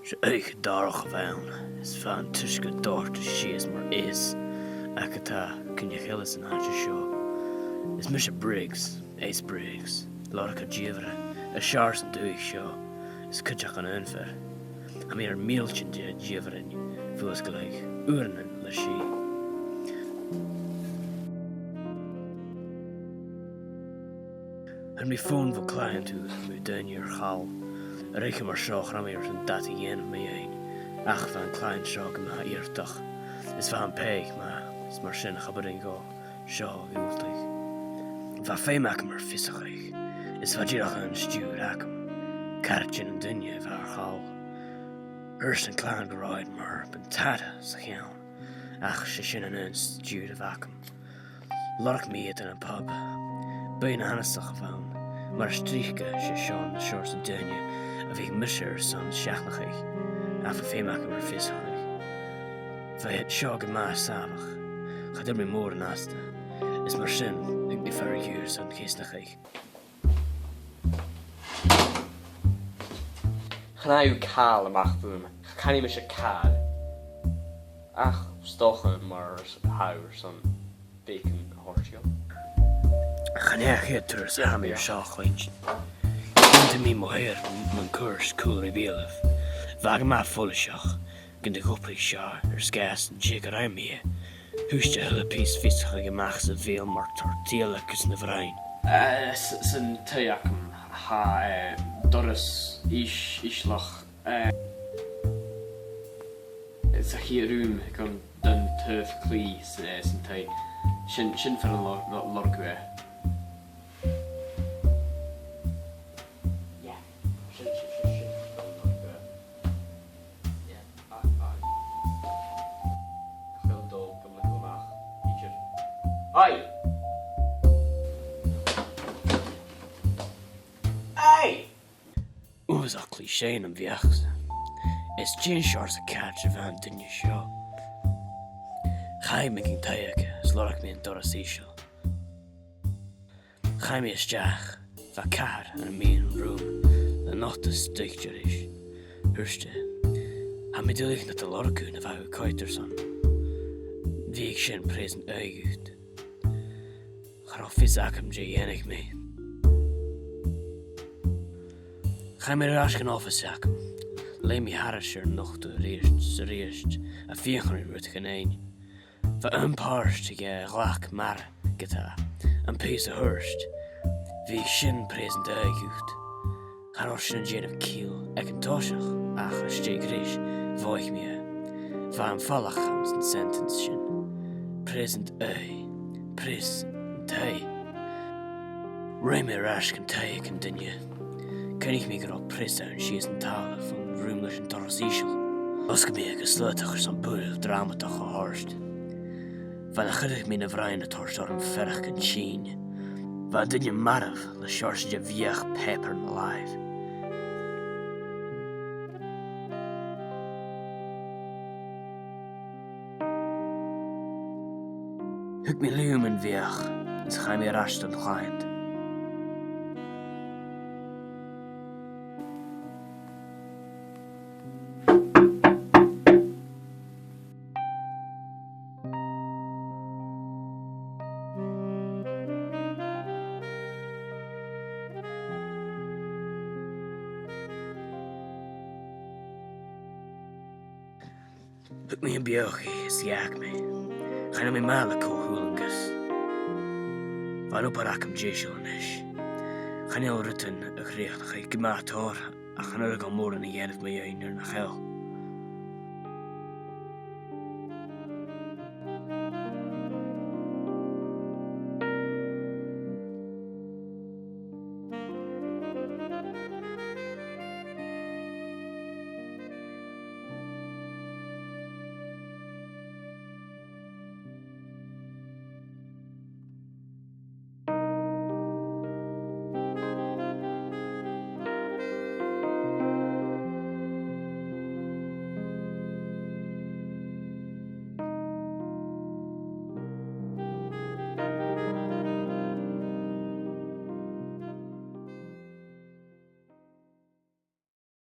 Ze eigen darach van is van tussen door de shees maar is. Akata kun je gillis en haatje show. Is Misha Briggs, Ace Briggs, Lorca Givre, a shars en doe show. Is kutjak aan unver. Am hier een meeltje die Givre voels gelijk urnen la she. En mijn phone van klein toe, met den hier gal. Reken maar zo gram hier een dati jen mee heen. Ach van klein shock en maar hier toch. Is van peeg, maar is maar zin gabbering go. Zo ultig. Van fijn maken maar visserig. Is wat je nog een stuur raken. Kaartje en dunje van haar gal. Eerst een klein geraaid maar ben tada zich gaan. Ach, ze zin en een stuur de vakum. Lork me het in een pub. Bijna hannestig van. Maar strieke ze schoon de shortste dunje. Of ik misser zo'n schachtig. Af en fijn maken maar visserig. Van het schoog en maar savig. Gaat er mijn moeder naast. Is maar zin, ik niet ver uur zo'n geestig. Ga je kaal mag doen. Ga niet met je kaal. Ach, stochen maar huier zo'n bacon hortje. Ga neer hier terug aan mijn schaalglijntje. Komt in mijn moeder mijn koers cool reveelef. Wagen maar volle schach. Kun de goppelijk schaar, er schaas en jigger aan mee. Hoest je hele pies vissige gemaakt ze veel maar tortilla kussen de vrein. Zijn theakum. Ha, Doris islach. Het is hier ruim. Ik kan dan turf klee zijn thee. Shin van een lorkwe. Ja, shin van een lorkwe. Ja, heel dope, kom lekker omlaag. Teacher. Hoi! Hey! Hoe is dat cliché in een viacht? Is geen shorts kaartje van een dunje show. Ga je me geen tijken, slork me in Doris Ischel. Ga je me eens jaag, van kaar en me in room, de nacht is stichtje is. Hurste, ha me duidelijk net de lorkun of oude kuiterson. Wie ik zijn present uit. Graf is akem je jenig mee. Ga me raschen afzakken. Leem je harischer nog de reest, a viergen wordt geneen. Van een paarst je glak maar geta, een pees de hurst. Wie ik shin present uitgeeft. Ga roschen jen of kiel, ek een toshig, ach, steek risch, voig me. Van vallig gans een sentence shin. Present present Ray me rasch kan tijken dinje. Kan ik me erop pressen en schießen talen van roemlichen Dorsischel. Als ik me gesluitig zo'n boel drama toch gehorst. Van de guddig me een vrienden torst door een verg kan zien. Van din je marf, de shorts je viech pepper in life. Huk me luim en viech, en schij me rasch en glijnd. Huk me een biogie, is jaak me. Ga je me malen koolhoelengus. Van op haar akem jezel en is. Ga je al rutten, ik recht, ga je gemaakt hoor. Ach, ga je al moorden en jij het met je in naar gel.